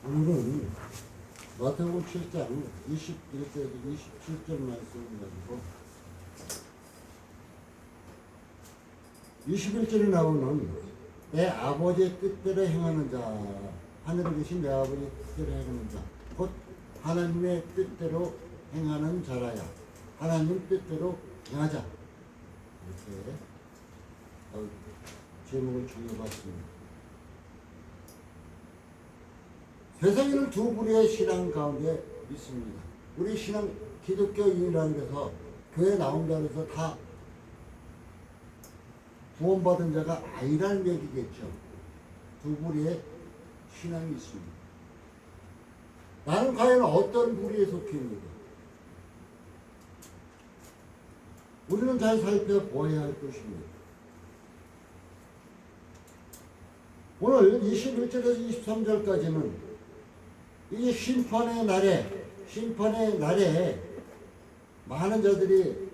오늘은 마태복음 7장 21절에서 27절 말씀을 가지고 21절에 나오는 내 아버지의 뜻대로 행하는 자, 하늘에 계신 내 아버지의 뜻대로 행하는 자, 곧 하나님의 뜻대로 행하는 자라야. 하나님 뜻대로 행하자. 이렇게 제목을 정해봤습니다. 세상에는 두 부류의 신앙 가운데 있습니다. 우리 신앙 기독교인이라는 데서 교회 나온다고 해서 다 구원받은 자가 아니라는 얘기겠죠. 두 부류의 신앙이 있습니다. 나는 과연 어떤 부류에 속해 있는가? 우리는 잘 살펴보아야 할 것입니다. 오늘 21절에서 23절까지는 이게 심판의 날에 많은 자들이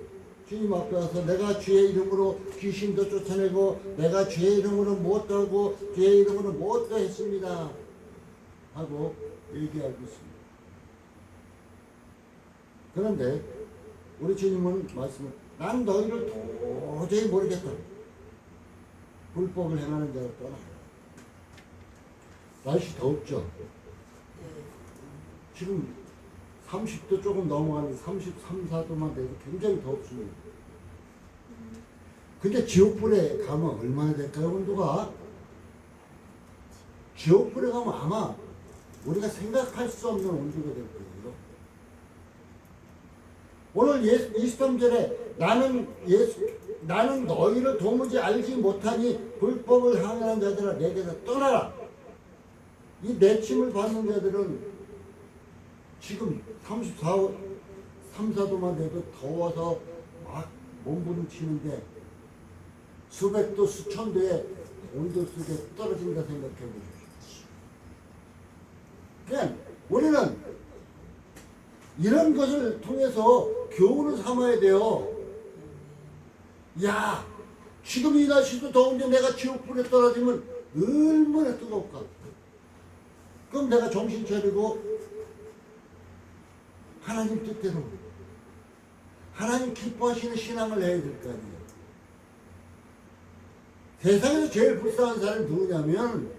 주님 앞에 와서 내가 주의 이름으로 귀신도 쫓아내고 내가 주의 이름으로 무엇도 하고 주의 이름으로 무엇도 했습니다 하고 얘기하고 있습니다. 그런데 우리 주님은 말씀을 난 너희를 도저히 모르겠다. 불법을 행하는 자를 떠나. 날씨 덥죠? 지금 30도 조금 넘어가는 33, 4도만 돼도 굉장히 덥습니다. 근데 지옥불에 가면 얼마나 될까요, 온도가? 지옥불에 가면 아마 우리가 생각할 수 없는 온도가 될 거예요. 오늘 23절에 나는 너희를 도무지 알지 못하니 불법을 행하는 자들아 내게서 떠나라. 이 내침을 받는 자들은 지금 34, 4도만 돼도 더워서 막 몸부림치는데 수백 도, 수천 도의 온도 속에 떨어진다 생각해 보십시오. 그냥 우리는 이런 것을 통해서 교훈을 삼아야 돼요. 야, 지금 이 날씨도 더운데 내가 지옥불에 떨어지면 얼마나 뜨거울까? 그럼 내가 정신 차리고 하나님 뜻대로 하나님 기뻐하시는 신앙을 해야 될 거 아니에요. 세상에서 제일 불쌍한 사람이 누구냐면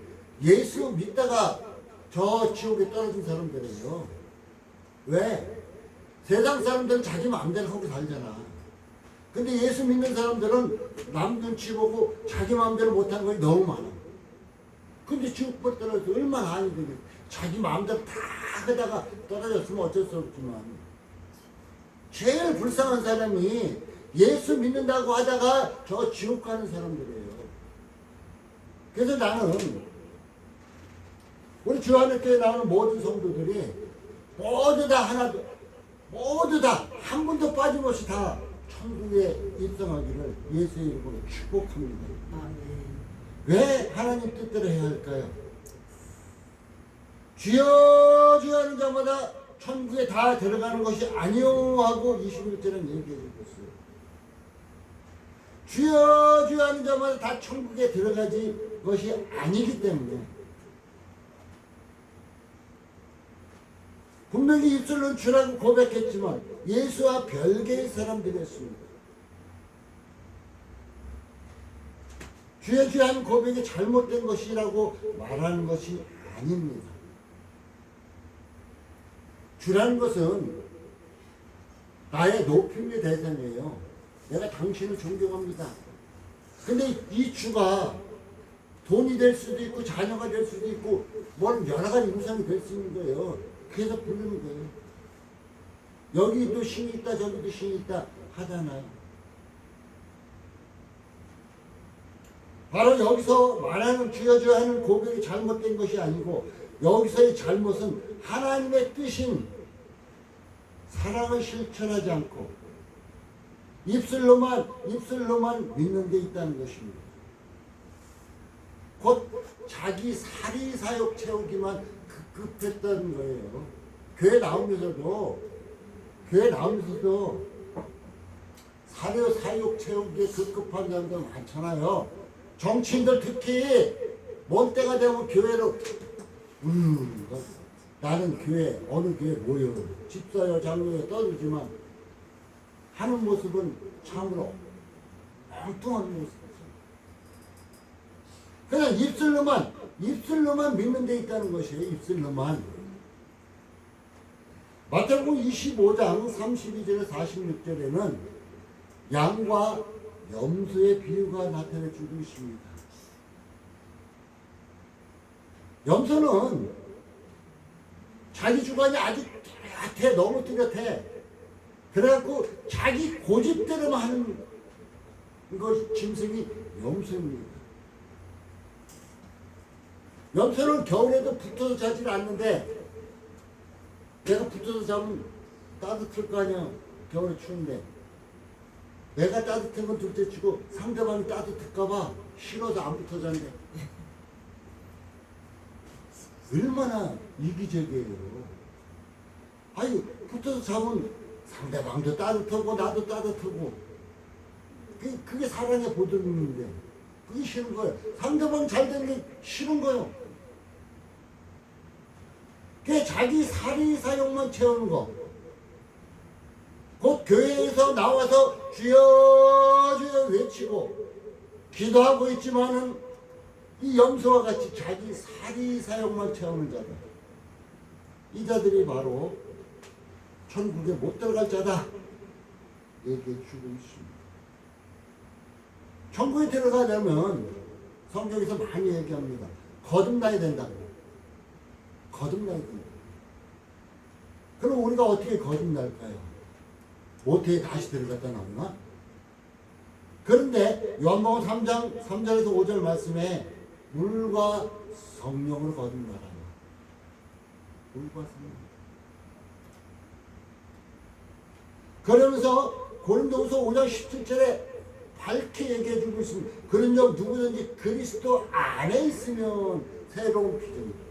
예수 믿다가 저 지옥에 떨어진 사람들이에요. 왜? 세상 사람들은 자기 마음대로 하고 살잖아. 근데 예수 믿는 사람들은 남 눈치 보고 자기 마음대로 못하는 것이 너무 많아. 근데 지옥불에 떨어져서 얼마나 하니 되겠어. 자기 마음대로 다 하다가 떨어졌으면 어쩔 수 없지만 제일 불쌍한 사람이 예수 믿는다고 하다가 저 지옥 가는 사람들이에요. 그래서 나는 우리 주하늘교회 나오는 모든 성도들이 모두 다 한 분도 빠짐없이 다 천국에 입성하기를 예수의 이름으로 축복합니다. 왜 하나님 뜻대로 해야 할까요? 주여 주여 하는 자마다 천국에 다 들어가는 것이 아니요 하고 21절은 얘기해 주고 있어요. 주여 주여 하는 자마다 다 천국에 들어가지 것이 아니기 때문에 분명히 입술로는 주라고 고백했지만 예수와 별개의 사람들이었습니다. 주여 주여 하는 고백이 잘못된 것이라고 말하는 것이 아닙니다. 주라는 것은 나의 높임의 대상이에요. 내가 당신을 존경합니다. 근데 이 주가 돈이 될 수도 있고 자녀가 될 수도 있고 뭐 여러 가지 우상이 될 수 있는 거예요. 그래서 부르는 거예요. 여기도 신이 있다 저기도 신이 있다 하잖아요. 바로 여기서 말하는 주여 주여 하는 고백이 잘못된 것이 아니고 여기서의 잘못은 하나님의 뜻인 사랑을 실천하지 않고 입술로만 믿는 데 있다는 것입니다. 곧 자기 사리사욕 채우기만 급급했다는 거예요. 교회 나오면서도 사리사욕 채우기에 급급한 사람들 많잖아요. 정치인들 특히 먼 때가 되면 교회로 나는 교회 어느 교회 모여 집사여 장로여 떠들지만 하는 모습은 참으로 엉뚱한 모습이죠. 그냥 입술로만 믿는 데 있다는 것이에요. 입술로만. 마태복음 25장 32절에 46절에는 양과 염소의 비유가 나타내 주고 있습니다. 염소는 자기 주관이 아주 뚜렷해, 너무 뚜렷해. 그래갖고 자기 고집대로만 하는 것 짐승이 염소입니다. 염소는 겨울에도 붙어서 자질 않는데 내가 붙어서 자면 따뜻할 거 아니야. 겨울에 추운데 내가 따뜻한 건 둘째 치고 상대방이 따뜻할까봐 싫어서 안 붙어 잔대. 얼마나 이기적이에요. 아니 붙어서 자면 상대방도 따뜻하고 나도 따뜻하고 그게 사랑의 보듬인데 그게 싫은 거예요. 상대방 잘 되는 게 싫은 거예요. 그게 자기 사리사욕만 채우는 거. 곧 교회에서 나와서 주여 주여 외치고 기도하고 있지만은 이 염소와 같이 자기 사리사욕만 채우는 자들, 이 자들이 바로 천국에 못 들어갈 자다 얘기해 주고 있습니다. 천국에 들어가려면 성경에서 많이 얘기합니다. 거듭나야 된다고. 거듭나야 된다. 그럼 우리가 어떻게 거듭날까요? 어떻게 다시 들어갔다 나오나? 그런데 요한복음 3장 3절에서 5절 말씀에 물과 성령으로 거듭나라. 물과 성령. 그러면서 고린도후서 5장 17절에 밝게 얘기해 주고 있습니다. 그런즉 누구든지 그리스도 안에 있으면 새로운 피조물이다.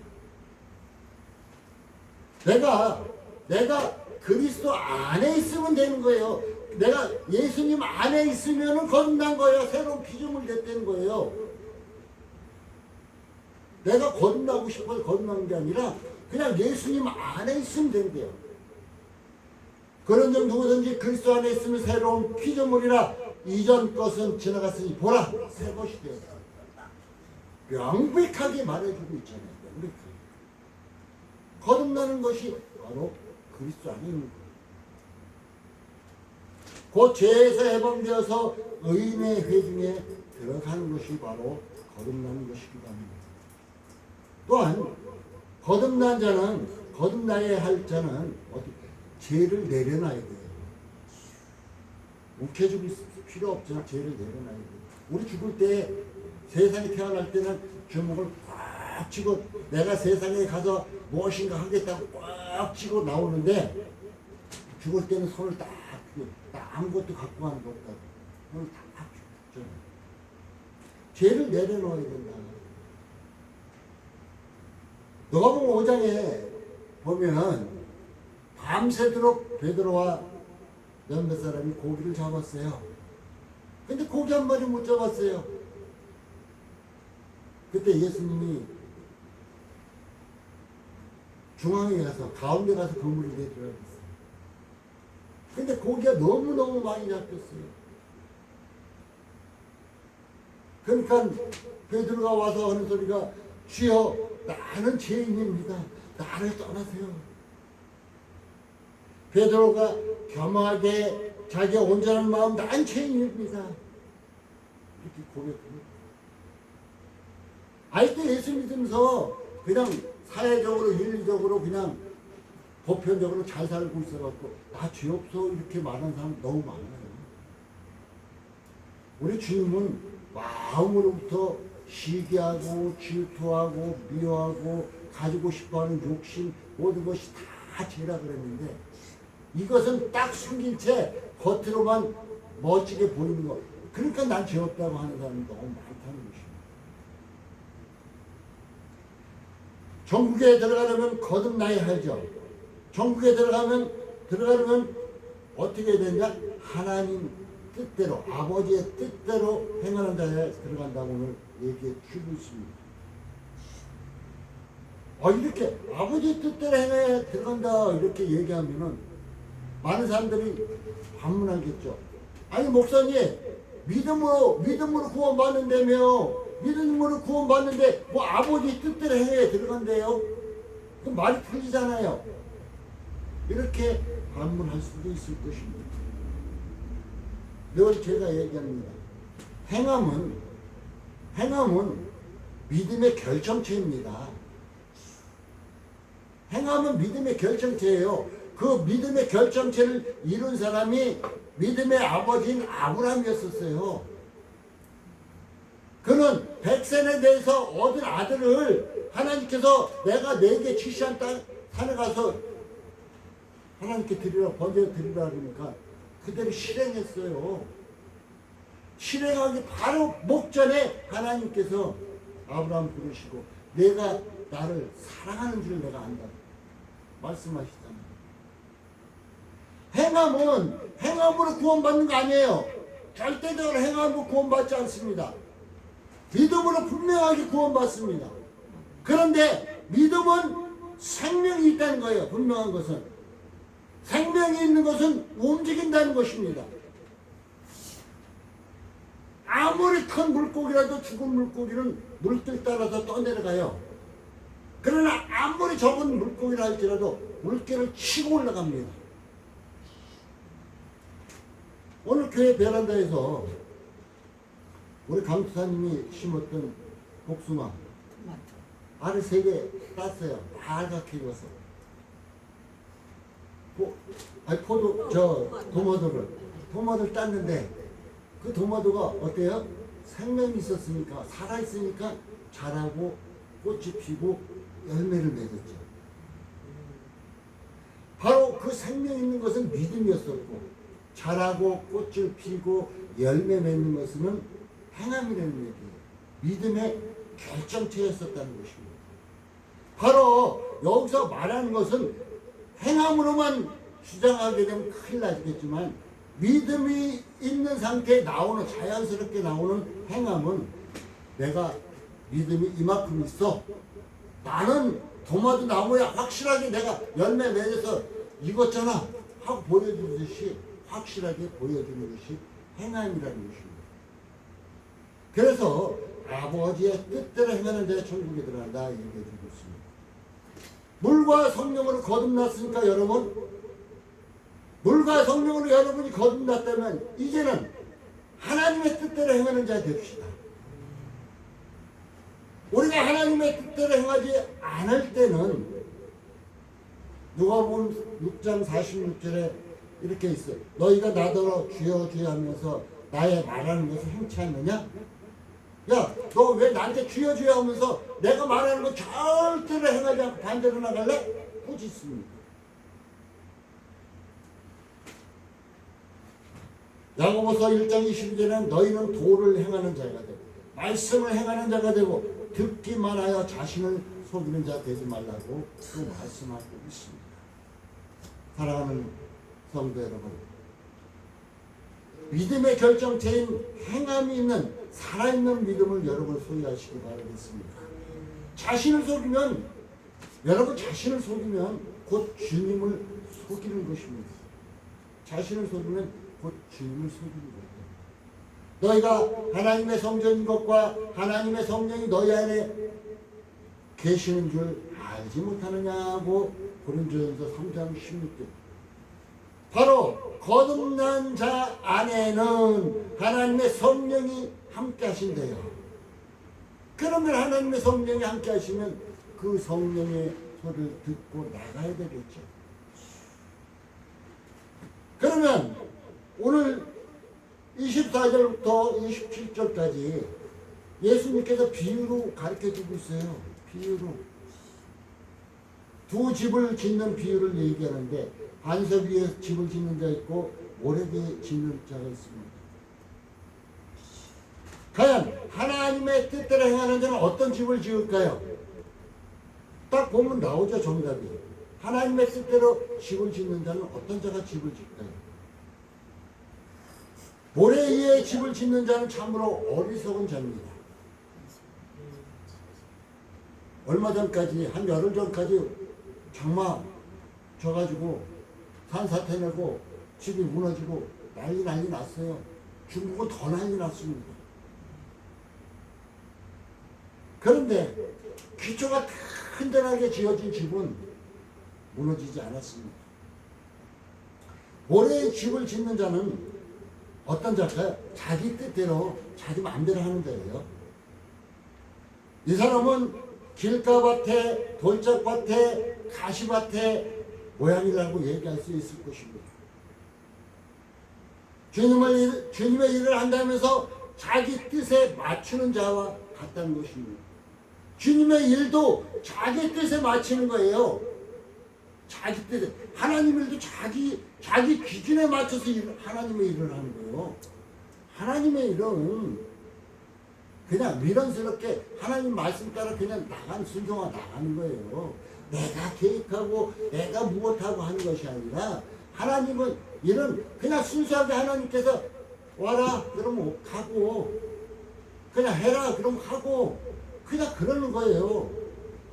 내가 그리스도 안에 있으면 되는 거예요. 내가 예수님 안에 있으면 거듭난 거예요. 새로운 피조물이 됐다는 거예요. 내가 거듭나고 싶어서 거듭나는 게 아니라 그냥 예수님 안에 있으면 된대요. 그런즉 누구든지 그리스도 안에 있으면 새로운 피조물이라. 이전 것은 지나갔으니 보라 새 것이 되었다. 명백하게 말해주고 있잖아요. 명백하게. 거듭나는 것이 바로 그리스도 안에 있는 거예요. 곧 죄에서 해방되어서 의인의 회중에 들어가는 것이 바로 거듭나는 것이기도 합니다. 또한 거듭난 자는, 거듭나야 할 자는 어떻게 죄를 내려놔야 돼요. 묵혀주고 있을 필요 없죠. 죄를 내려놔야 돼요. 우리 죽을 때, 세상에 태어날 때는 주먹을 꽉 쥐고 내가 세상에 가서 무엇인가 하겠다고 꽉 쥐고 나오는데 죽을 때는 손을 딱 아무것도 갖고 가는 거 없다고 손을 딱 쥐죠. 죄를 내려놓아야 된다. 누가복음 5장에 보면 밤새도록 베드로와 몇몇 사람이 고기를 잡았어요. 근데 고기 한 마리 못 잡았어요. 그때 예수님이 중앙에 가서 가운데 가서 그물을 내더라고요. 근데 고기가 너무너무 많이 잡혔어요. 그러니까 베드로가 와서 하는 소리가 주여 나는 죄인입니다. 나를 떠나세요. 베드로가 겸하게 자기의 온전한 마음 난 죄인입니다. 이렇게 고백합니다. 아직도 예수 믿으면서 그냥 사회적으로 윤리적으로 그냥 보편적으로 잘 살고 있어갖고 나 죄 없어 이렇게 말하는 사람 너무 많아요. 우리 주님은 마음으로부터 시기하고 질투하고 미워하고 가지고 싶어하는 욕심 모든 것이 다 죄라 그랬는데 이것은 딱 숨긴 채 겉으로만 멋지게 보이는 거. 그러니까 난 죄 없다고 하는 사람이 너무 많다는 것입니다. 천국에 들어가려면 거듭나야 하죠. 천국에 들어가려면 어떻게 되냐? 하나님 뜻대로, 아버지의 뜻대로 행하는 자에 들어간다고 오늘 얘기해 주고 있습니다. 이렇게 아버지 뜻대로 행해야 들어간다 이렇게 얘기하면은 많은 사람들이 반문하겠죠. 아니 목사님 믿음으로 구원받는다며 믿음으로 구원받는데 뭐 아버지 뜻대로 행해야 들어간대요. 그 말이 틀리잖아요. 이렇게 반문할 수도 있을 것입니다. 늘 제가 얘기합니다. 행함은 믿음의 결정체입니다. 행함은 믿음의 결정체예요. 그 믿음의 결정체를 이룬 사람이 믿음의 아버지인 아브라함이었었어요. 그는 백센에 대해서 얻은 아들을 하나님께서 내가 네게 지시한 산에 가서 하나님께 드리라 번제로 드리라 그러니까 그대로 실행했어요. 실행하기 바로 목전에 하나님께서 아브라함 부르시고 내가 나를 사랑하는 줄 내가 안다 말씀하시잖아요. 행함으로 구원받는 거 아니에요. 절대적으로 행함으로 구원받지 않습니다. 믿음으로 분명하게 구원받습니다. 그런데 믿음은 생명이 있다는 거예요. 분명한 것은 생명이 있는 것은 움직인다는 것입니다. 아무리 큰 물고기라도 죽은 물고기는 물길 따라서 떠내려가요. 그러나 아무리 적은 물고기라 할지라도 물길을 치고 올라갑니다. 오늘 교회 베란다에서 우리 강투사님이 심었던 복숭아 알을 3개 땄어요. 빨갛게 익어서 도마도를 땄는데 그 도마도가 어때요? 생명이 있었으니까 살아있으니까 자라고 꽃이 피고 열매를 맺었죠. 바로 그 생명 있는 것은 믿음이었었고 자라고 꽃을 피고 열매 맺는 것은 행함이라는 얘기예요. 믿음의 결정체였었다는 것입니다. 바로 여기서 말하는 것은 행함으로만 주장하게 되면 큰일 나겠지만 믿음이 있는 상태에 나오는 자연스럽게 나오는 행함은 내가 믿음이 이만큼 있어. 나는 도마도 나무에 확실하게 내가 열매 맺어서 익었잖아 하고 보여주듯이 확실하게 보여주는 것이 행함이라는 것입니다. 그래서 아버지의 뜻대로 행하는 자가 천국에 들어간다 얘기해주고 있습니다. 물과 성령으로 거듭났으니까 여러분 물과 성령으로 여러분이 거듭났다면 이제는 하나님의 뜻대로 행하는 자 됩시다. 우리가 하나님의 뜻대로 행하지 않을 때는 누가복음 6장 46절에 이렇게 있어요. 너희가 나더러 주여 주여 하면서 나의 말하는 것을 행치 않느냐? 야, 너 왜 나한테 주여 주여 하면서 내가 말하는 거 절대로 행하지 않고 반대로 나갈래? 꾸짖습니다. 야고보서 1장 22절에는 너희는 도를 행하는 자가 되고 말씀을 행하는 자가 되고 듣기만 하여 자신을 속이는 자 되지 말라고 또 말씀하고 있습니다. 사랑하는 성도 여러분, 믿음의 결정체인 행함이 있는 살아있는 믿음을 여러분 소유하시기 바라겠습니다. 여러분 자신을 속이면 곧 주님을 속이는 것입니다. 자신을 속이면 곧 주님을 속이는 거예요. 너희가 하나님의 성전인 것과 하나님의 성령이 너희 안에 계시는 줄 알지 못하느냐고 고린도전서 3장 16절. 바로 거듭난 자 안에는 하나님의 성령이 함께 하신대요. 그러면 하나님의 성령이 함께 하시면 그 성령의 소리를 듣고 나가야 되겠죠. 그러면 오늘 24절부터 27절까지 예수님께서 비유로 가르쳐주고 있어요. 비유로. 두 집을 짓는 비유를 얘기하는데 반석 위에 집을 짓는 자 있고 모래 위에 짓는 자가 있습니다. 과연 하나님의 뜻대로 행하는 자는 어떤 집을 지을까요? 딱 보면 나오죠, 정답이. 하나님의 뜻대로 집을 짓는 자는 어떤 자가 집을 짓까요? 모래 위에 집을 짓는 자는 참으로 어리석은 자입니다. 얼마 전까지 한 열흘 전까지 장마 져가지고 산사태 내고 집이 무너지고 난리 났어요. 중국은 더 난리 났습니다. 그런데 기초가 튼튼하게 지어진 집은 무너지지 않았습니다. 모래의 집을 짓는 자는 어떤 자일까요? 자기 뜻대로 자기 마음대로 하는 자예요. 이 사람은 길가밭에 돌짝밭에 가시밭에 모양이라고 얘기할 수 있을 것입니다. 주님의 일을 한다면서 자기 뜻에 맞추는 자와 같다는 것입니다. 주님의 일도 자기 뜻에 맞추는 거예요. 자기 뜻에. 하나님 일도 자기 기준에 맞춰서 하나님의 일을 하는 거예요. 하나님의 일은 그냥 미련스럽게 하나님 말씀 따라 그냥 순종하 나가는 거예요. 내가 계획하고 내가 무엇하고 하는 것이 아니라 하나님은 일은 그냥 순수하게 하나님께서 와라 그러면 가고 그냥 해라 그러면 하고 그냥 그러는 거예요.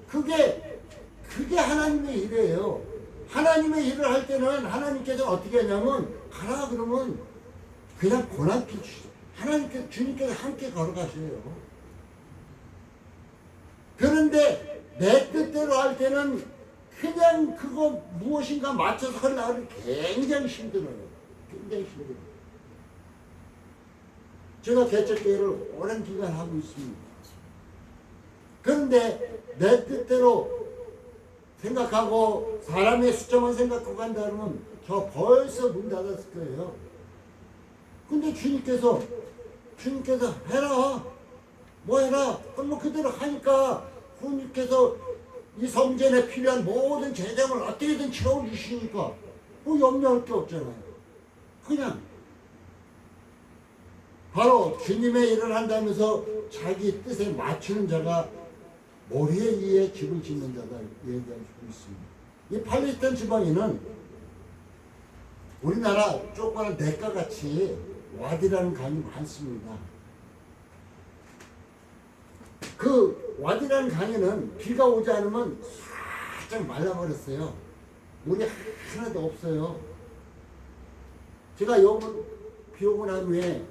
그게 하나님의 일이에요. 하나님의 일을 할 때는 하나님께서 어떻게 하냐면 가라 그러면 그냥 고난길 하나님께서 주님께서 함께 걸어가셔요. 그런데 내 뜻대로 할 때는 그냥 그거 무엇인가 맞춰서 하려고 굉장히 힘들어요. 굉장히 힘들어요. 제가 개척교회를 오랜 기간 하고 있습니다. 그런데 내 뜻대로 생각하고 사람의 숫자만 생각하고 간다면 저 벌써 문 닫았을 거예요. 근데 주님께서 해라 뭐 해라 그럼 그대로 하니까 주님께서 이 성전에 필요한 모든 재정을 어떻게든 채워주시니까 뭐 염려할 게 없잖아요. 그냥 바로 주님의 일을 한다면서 자기 뜻에 맞추는 자가 모래 위에 집을 짓는 자다 얘기할 수 있습니다. 이 팔레스타인 지방에는 우리나라 조그마한 냇가같이 와디라는 강이 많습니다. 그 와디라는 강에는 비가 오지 않으면 살짝 말라버렸어요. 물이 하나도 없어요. 제가 요번 비 오고 난 후에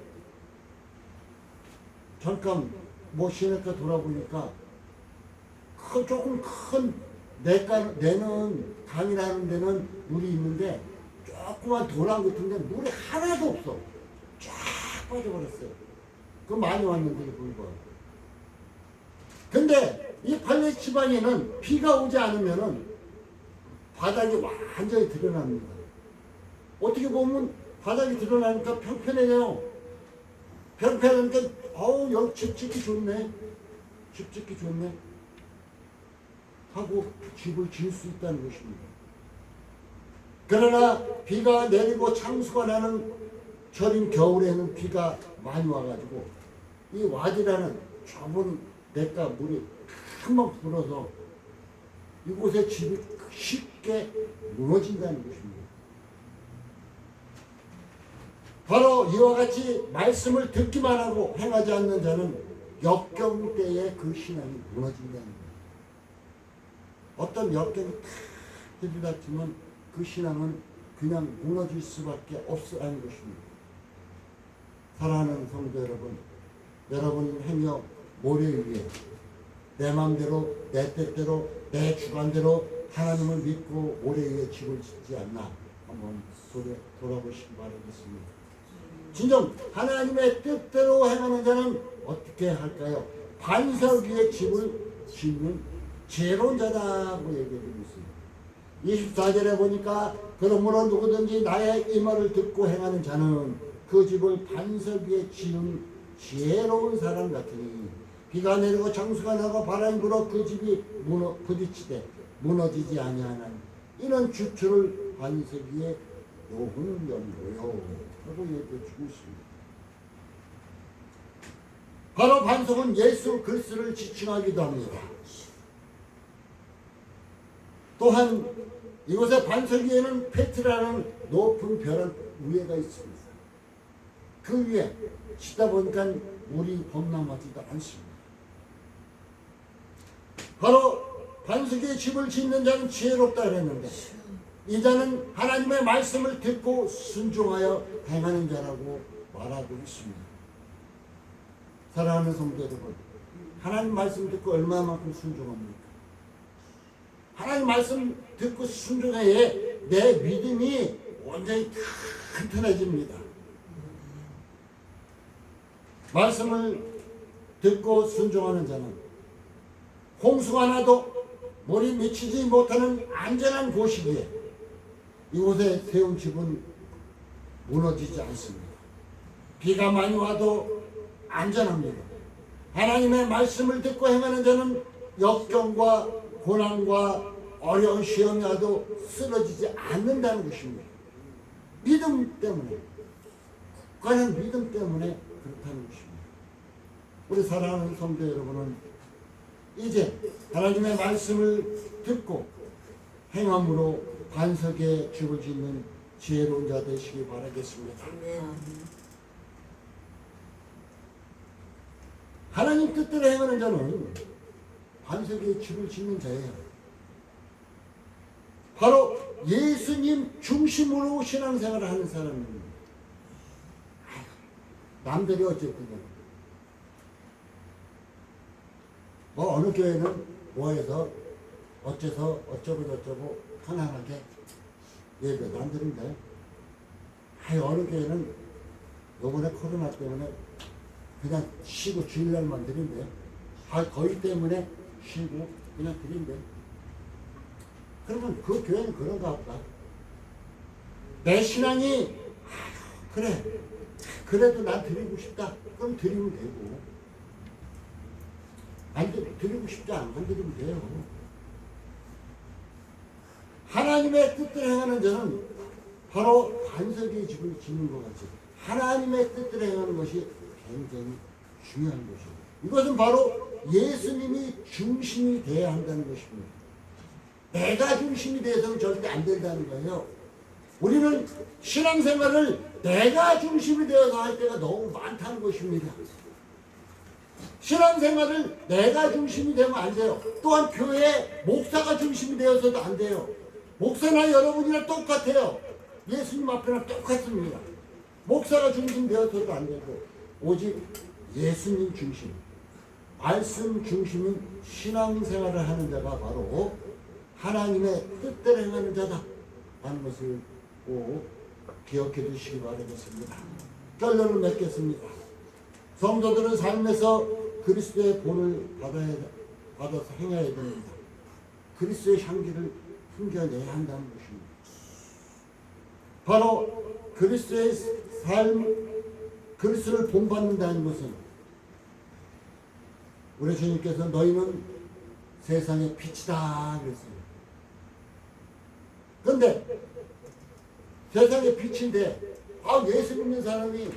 잠깐 쉬니까 돌아보니까 조금 큰 내는 강이라는 데는 물이 있는데 조그만 도랑 같은 데 물이 하나도 없어. 쫙 빠져버렸어요. 그 많이 왔는데도 불구하고. 근데 이 팔레스타인에는 비가 오지 않으면은 바닥이 완전히 드러납니다. 어떻게 보면 바닥이 드러나니까 평평해요. 평평하니까 여기 집 짓기 좋네. 집 짓기 좋네. 하고 집을 지을 수 있다는 것입니다. 그러나 비가 내리고 창수가 나는 저린 겨울에는 비가 많이 와가지고 이 와디라는 좁은 냇가 물이 한번 불어서 이곳에 집이 쉽게 무너진다는 것입니다. 바로 이와 같이 말씀을 듣기만 하고 행하지 않는 자는 역경 때에 그 신앙이 무너진다는 거예요. 어떤 역경이 탁 들이닥치면 그 신앙은 그냥 무너질 수밖에 없어하는 것입니다. 사랑하는 성도 여러분, 여러분 행여 모래 위에 내 마음대로 내 뜻대로 내 주관대로 하나님을 믿고 모래 위에 집을 짓지 않나 한번 돌아보시기 바라겠습니다. 진정 하나님의 뜻대로 행하는 자는 어떻게 할까요? 반석 위에 집을 짓는 지혜로운 자다고 얘기해주고 있습니다. 24절에 보니까 그러므로 누구든지 나의 이 말을 듣고 행하는 자는 그 집을 반석 위에 지은 지혜로운 사람 같으니 비가 내리고 창수가 나고 바람이 불어 그 집이 부딪히되 무너지지 아니하나니 이는 주초를 반석 위에 놓은 연고요 하고 얘기해주고 있습니다. 바로 반석은 예수 그리스도를 지칭하기도 합니다. 또한 이곳의 반석 위에는 페트라는 높은 벼랑 위에가 있습니다. 그 위에 짓다 보니까 물이 범람하지도 않습니다. 바로 반석의 집을 짓는 자는 지혜롭다 그랬는데 이 자는 하나님의 말씀을 듣고 순종하여 행하는 자라고 말하고 있습니다. 사랑하는 성도 여러분, 하나님 말씀 듣고 얼마만큼 순종합니까? 하나님 말씀 듣고 순종해야 내 믿음이 완전히 튼튼해집니다. 말씀을 듣고 순종하는 자는 홍수가 나도 물이 미치지 못하는 안전한 곳이기에 이곳에 세운 집은 무너지지 않습니다. 비가 많이 와도 안전합니다. 하나님의 말씀을 듣고 행하는 자는 역경과 고난과 어려운 시험이 와도 쓰러지지 않는다는 것입니다. 믿음 때문에, 그는 믿음 때문에 그렇다는 것입니다. 우리 사랑하는 성도 여러분은 이제 하나님의 말씀을 듣고 행함으로 반석에 집을 짓는 지혜로운 자 되시기 바라겠습니다. 하나님 뜻대로 행하는 자는 반석에 집을 짓는 자예요. 바로 예수님 중심으로 신앙생활을 하는 사람입니다. 남들이 어쨌든 뭐 어느 교회는 뭐해서 어째서 어쩌고 저쩌고 편안하게 예배도 안 드린대. 어느 교회는 요번에 코로나 때문에 그냥 쉬고 주일날만 드린대. 거의 때문에 쉬고 그냥 드린대. 그러면 그 교회는 그런가 보다. 내 신앙이 그래 그래도 난 드리고 싶다. 그럼 드리면 되고 안 드리고 싶지 않으면 안 드리면 돼요. 하나님의 뜻대로 행하는 자는 바로 반석의 집을 짓는 것 같이 하나님의 뜻대로 행하는 것이 굉장히 중요한 것입니다. 이것은 바로 예수님이 중심이 되어야 한다는 것입니다. 내가 중심이 되어서는 절대 안 된다는 거예요. 우리는 신앙생활을 내가 중심이 되어서 할 때가 너무 많다는 것입니다. 신앙생활을 내가 중심이 되면 안 돼요. 또한 교회 목사가 중심이 되어서도 안 돼요. 목사나 여러분이랑 똑같아요. 예수님 앞에랑 똑같습니다. 목사가 중심 되어서도 안 되고 오직 예수님 중심, 말씀 중심인 신앙생활을 하는 자가 바로 하나님의 뜻대로 행하는 자다 하는 것을 꼭 기억해 주시기 바라겠습니다. 결론을 맺겠습니다. 성도들은 삶에서 그리스도의 본을 받아서 행해야 됩니다. 그리스도의 향기를 풍겨내야 한다는 것입니다. 바로 그리스도의 삶, 그리스도를 본받는다는 것은 우리 주님께서 너희는 세상의 빛이다 그랬어요. 그런데 세상의 빛인데 예수 믿는 사람이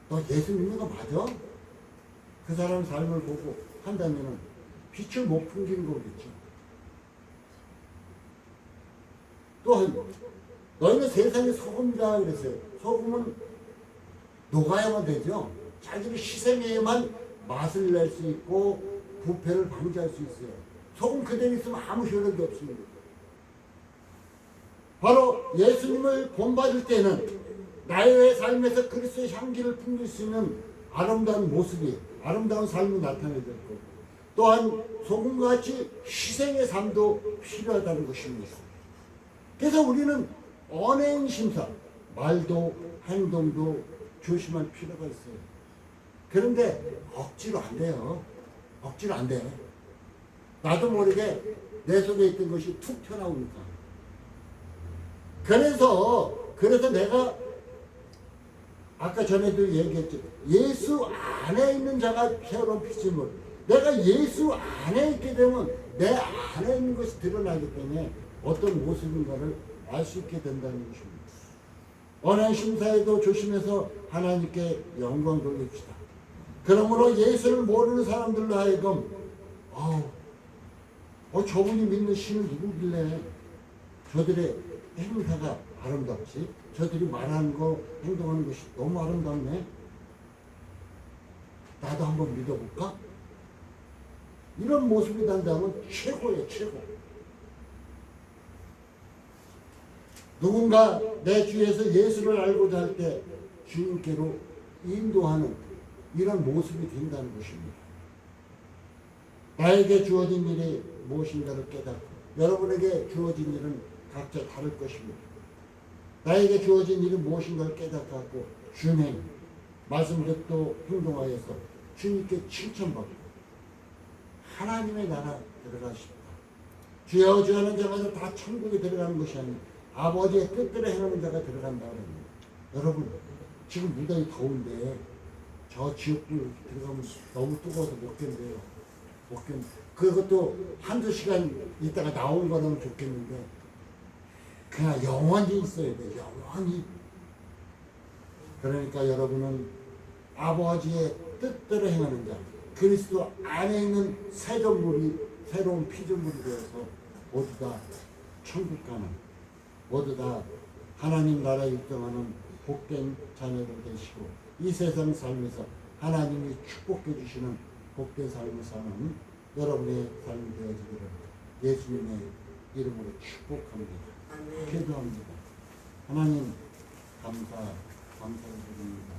너 예수 믿는 거 맞아? 그 사람 삶을 보고 한다면 빛을 못 풍기는 거겠죠. 또한 너희는 세상의 소금이다 그랬어요. 소금은 녹아야만 되죠. 자기를 희생해야만 맛을 낼 수 있고 부패를 방지할 수 있어요. 소금 그대로 있으면 아무 효력이 없습니다. 바로 예수님을 본받을 때는 나의 삶에서 그리스도의 향기를 풍길 수 있는 아름다운 모습이, 아름다운 삶이 나타나야 될 거고, 또한 소금같이 희생의 삶도 필요하다는 것입니다. 그래서 우리는 언행 심사, 말도 행동도 조심할 필요가 있어요. 그런데 억지로 안 돼요. 억지로 안 돼. 나도 모르게 내 속에 있던 것이 툭 튀어나오니까. 그래서 내가 아까 전에도 얘기했죠. 예수 안에 있는 자가 피어난 피조물. 내가 예수 안에 있게 되면 내 안에 있는 것이 드러나기 때문에 어떤 모습인가를 알 수 있게 된다는 것입니다. 언행 심사에도 조심해서 하나님께 영광 돌립시다. 그러므로 예수를 모르는 사람들로 하여금 저분이 믿는 신은 누구길래 저들의 행사가 아름답지? 저들이 말하는 거, 행동하는 것이 너무 아름답네? 나도 한번 믿어볼까? 이런 모습이 된다면 최고예요, 최고. 누군가 내 주위에서 예수를 알고자 할 때 주님께로 인도하는 이런 모습이 된다는 것입니다. 나에게 주어진 일이 무엇인가를 깨닫고, 여러분에게 주어진 일은 각자 다를 것입니다. 나에게 주어진 일이 무엇인가를 깨닫고 준행, 말씀 듣고 행동하여서 주님께 칭찬받고 하나님의 나라 들어가십니다. 주여 주여 하는 자마다 다 천국에 들어가는 것이 아니라 아버지의 뜻대로 행하는 자가 들어간다고 합니다. 여러분, 지금 무더위 더운데 저 지옥불 들어가면 너무 뜨거워서 못 견뎌요. 못 견뎌. 그것도 한두 시간 있다가 나오는 거는 좋겠는데 그냥 영원히 있어야 돼. 영원히. 그러니까 여러분은 아버지의 뜻대로 행하는 자, 그리스도 안에 있는 새전물이 새로운 피조물이 되어서 모두 다 천국 가는, 모두 다 하나님 나라에 입성하는 복된 자녀들 되시고 이 세상 삶에서 하나님이 축복해 주시는 복된 삶을 사는 여러분의 삶이 되어지기를 예수님의 이름으로 축복합니다. 기도합니다. 하나님 감사드립니다.